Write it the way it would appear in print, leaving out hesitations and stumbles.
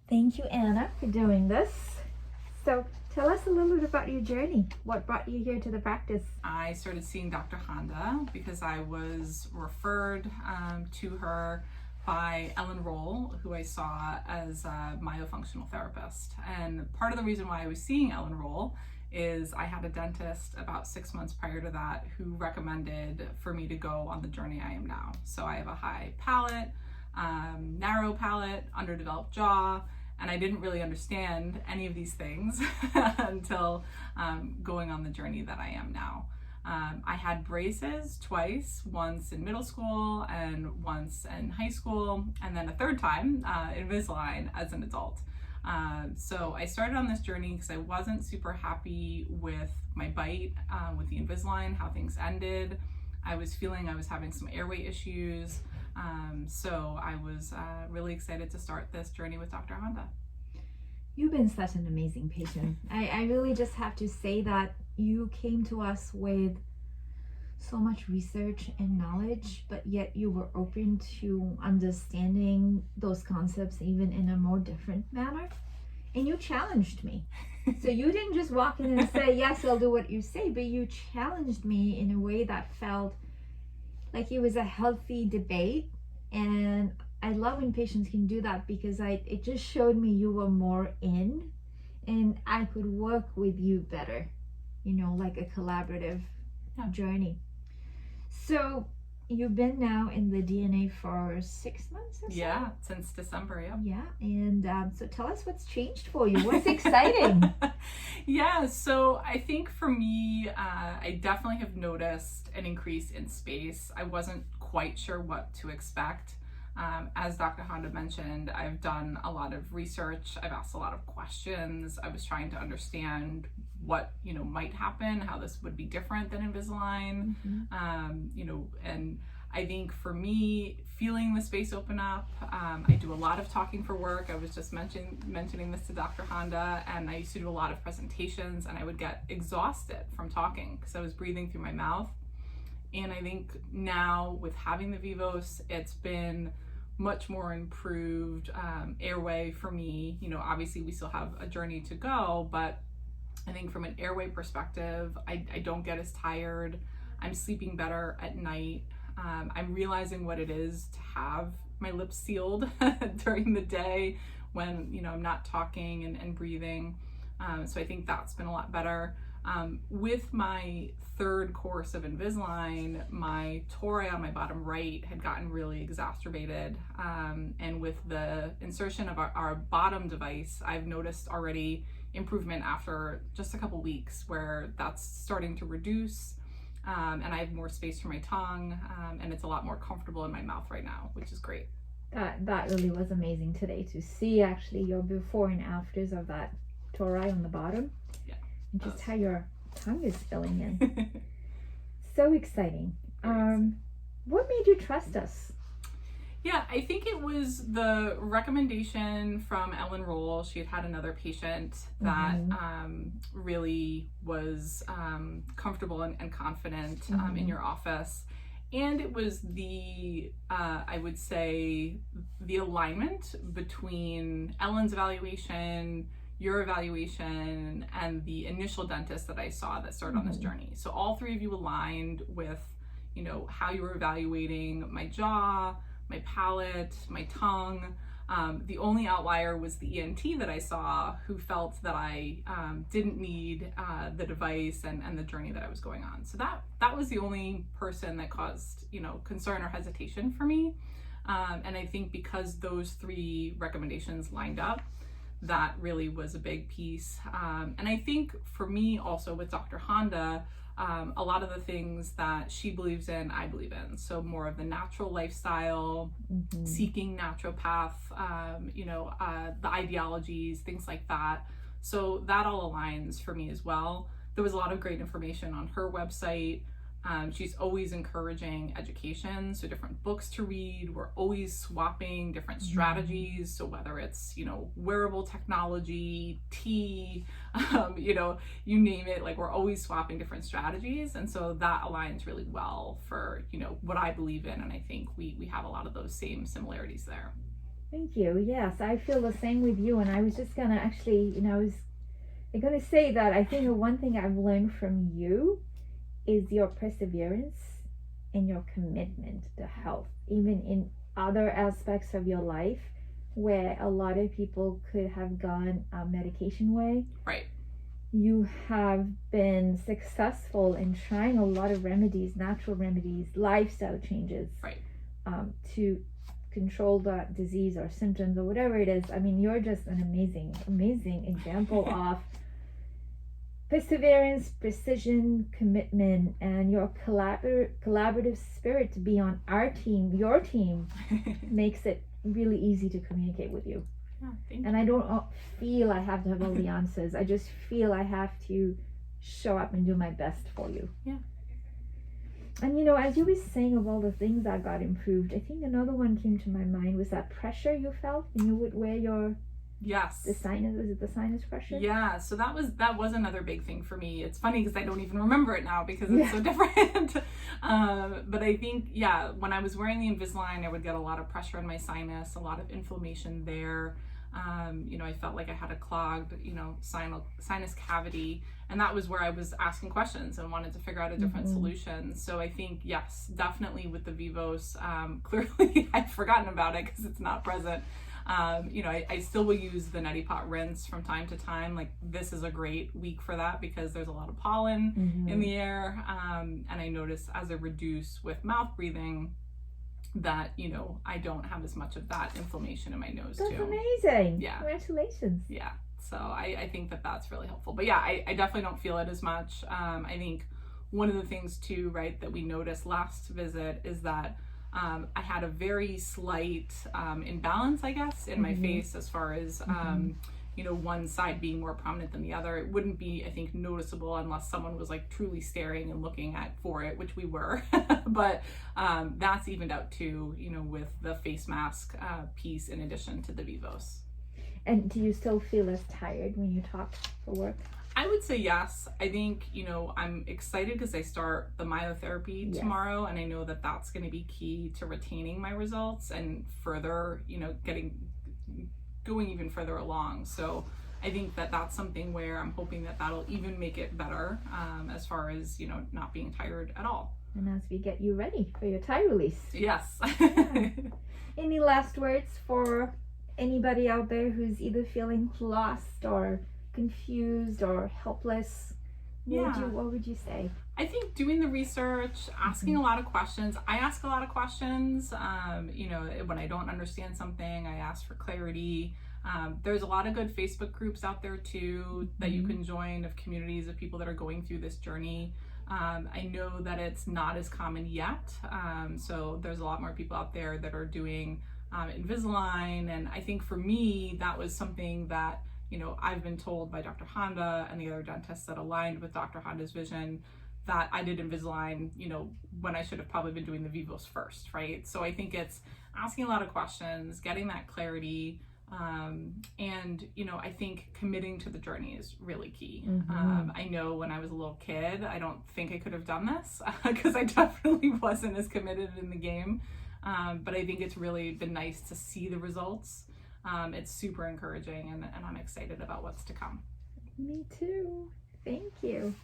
Thank you, Anna, for doing this. So tell us a little bit about your journey. What brought you here to the practice? I started seeing Dr. Honda because I was referred to her by Ellen Roll, who I saw as a myofunctional therapist. And part of the reason why I was seeing Ellen Roll is I had a dentist about 6 months prior to that who recommended for me to go on the journey I am now. So I have a high palate, narrow palate, underdeveloped jaw, and I didn't really understand any of these things until going on the journey that I am now. I had braces twice, once in middle school and once in high school, and then a third time Invisalign as an adult. So I started on this journey because I wasn't super happy with my bite, with the Invisalign, how things ended. I was feeling I was having some airway issues. So I was really excited to start this journey with Dr. Honda. You've been such an amazing patient. I really just have to say that you came to us with so much research and knowledge, but yet you were open to understanding those concepts even in a more different manner. And you challenged me. So you didn't just walk in and say, yes, I'll do what you say, but you challenged me in a way that felt like it was a healthy debate. And I love when patients can do that because it just showed me you were more in and I could work with you better, like a collaborative journey. So you've been now in the DNA for 6 months or so? Yeah, since December, yeah. Yeah, and so tell us what's changed for you. What's exciting? Yeah, so I think for me, I definitely have noticed an increase in space. I wasn't quite sure what to expect. As Dr. Honda mentioned, I've done a lot of research. I've asked a lot of questions. I was trying to understand what might happen, how this would be different than Invisalign. And I think for me, feeling the space open up, I do a lot of talking for work. I was just mentioning this to Dr. Honda, and I used to do a lot of presentations, and I would get exhausted from talking because I was breathing through my mouth. And I think now with having the Vivos, it's been much more improved airway for me. Obviously we still have a journey to go, but I think from an airway perspective, I don't get as tired. I'm sleeping better at night. I'm realizing what it is to have my lips sealed during the day when I'm not talking and breathing. So I think that's been a lot better. With my third course of Invisalign, my tori on my bottom right had gotten really exacerbated. And with the insertion of our bottom device, I've noticed already improvement after just a couple weeks where that's starting to reduce. And I have more space for my tongue, and it's a lot more comfortable in my mouth right now, which is great. That really was amazing today to see actually your before and afters of that tori on the bottom. Yeah. And just how your tongue is filling in. So exciting. What made you trust us? Yeah, I think it was the recommendation from Ellen Roll. She had another patient that really was comfortable and confident in your office. And it was the, I would say, the alignment between Ellen's evaluation, your evaluation, and the initial dentist that I saw that started on this journey. So all three of you aligned with, how you were evaluating my jaw, my palate, my tongue. The only outlier was the ENT that I saw, who felt that I didn't need the device and the journey that I was going on. So that was the only person that caused concern or hesitation for me. And I think because those three recommendations lined up, that really was a big piece. And I think for me also with Dr. Honda, a lot of the things that she believes in, I believe in. So more of the natural lifestyle, seeking naturopath, the ideologies, things like that. So that all aligns for me as well. There was a lot of great information on her website. She's always encouraging education, so different books to read. We're always swapping different strategies. So whether it's, wearable technology, tea, you name it, like we're always swapping different strategies. And so that aligns really well for, what I believe in. And I think we have a lot of those same similarities there. Thank you. Yes, I feel the same with you. And I was just gonna actually, I'm gonna say that I think the one thing I've learned from you is your perseverance and your commitment to health, even in other aspects of your life where a lot of people could have gone a medication way. Right. You have been successful in trying a lot of remedies, natural remedies, lifestyle changes, right, to control the disease or symptoms or whatever it is. I mean, you're just an amazing example of perseverance, precision, commitment, and your collaborative spirit to be on our team, your team, makes it really easy to communicate with you. Yeah, thank and you. I don't feel I have to have all the answers. I just feel I have to show up and do my best for you. Yeah. And as you were saying of all the things that got improved, I think another one came to my mind was that pressure you felt when you would wear your Yes. was it the sinus pressure? Yeah, so that was another big thing for me. It's funny because I don't even remember it now because it's so different. But I think, when I was wearing the Invisalign, I would get a lot of pressure in my sinus, a lot of inflammation there. I felt like I had a clogged, sinus cavity, and that was where I was asking questions and wanted to figure out a different solution. So I think, yes, definitely with the Vivos, clearly I've forgotten about it because it's not present. I still will use the neti pot rinse from time to time. Like, this is a great week for that because there's a lot of pollen in the air. And I notice as I reduce with mouth breathing that, I don't have as much of that inflammation in my nose. That's too. amazing. Yeah. Congratulations. Yeah. So I think that that's really helpful. But yeah, I definitely don't feel it as much. I think one of the things too, right, that we noticed last visit is that I had a very slight imbalance, I guess, in my face as far as, one side being more prominent than the other. It wouldn't be, I think, noticeable unless someone was like truly staring and looking for it, which we were. But that's evened out too, with the face mask piece in addition to the Vivos. And do you still feel as tired when you talk for work? I would say yes. I think, I'm excited because I start the myotherapy tomorrow, and I know that that's going to be key to retaining my results and further, going even further along. So I think that that's something where I'm hoping that that'll even make it better as far as, not being tired at all. And as we get you ready for your tie release. Yes. Yeah. Any last words for anybody out there who's either feeling lost or confused or helpless? What would you say? I think doing the research, asking a lot of questions. I ask a lot of questions. When I don't understand something, I ask for clarity. There's a lot of good Facebook groups out there too that you can join, of communities of people that are going through this journey. I know that it's not as common yet. So there's a lot more people out there that are doing Invisalign. And I think for me, that was something that, I've been told by Dr. Handa and the other dentists that aligned with Dr. Handa's vision that I did Invisalign, when I should have probably been doing the Vivos first, right? So I think it's asking a lot of questions, getting that clarity, and, I think committing to the journey is really key. I know when I was a little kid, I don't think I could have done this because I definitely wasn't as committed in the game. But I think it's really been nice to see the results. It's super encouraging, and I'm excited about what's to come. Me too. Thank you.